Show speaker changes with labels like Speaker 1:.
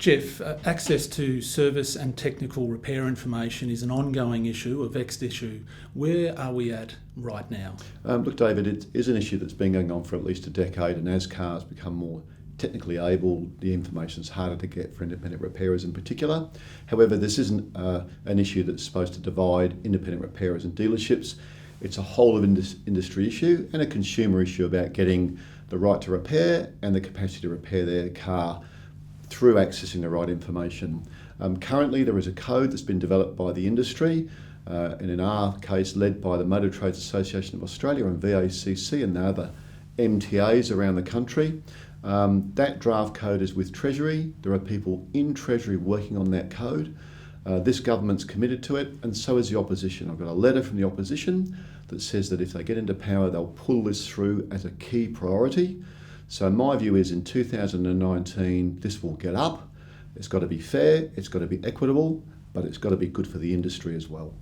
Speaker 1: Geoff, access to service and technical repair information is an ongoing issue, a vexed issue. Where are we at right now?
Speaker 2: Look, David, it is an issue that's been going on for at least a decade, and as cars become more technically able, the information is harder to get for independent repairers in particular. However, this isn't an issue that's supposed to divide independent repairers and dealerships. It's a whole of industry issue and a consumer issue about getting the right to repair and the capacity to repair their car through accessing the right information. Currently, there is a code that's been developed by the industry, and in our case, led by the Motor Trades Association of Australia and VACC and the other MTAs around the country. That draft code is with Treasury. There are people in Treasury working on that code. This government's committed to it, and so is the opposition. I've got a letter from the opposition that says that if they get into power, they'll pull this through as a key priority. So my view is in 2019, this will get up. It's got to be fair, it's got to be equitable, but it's got to be good for the industry as well.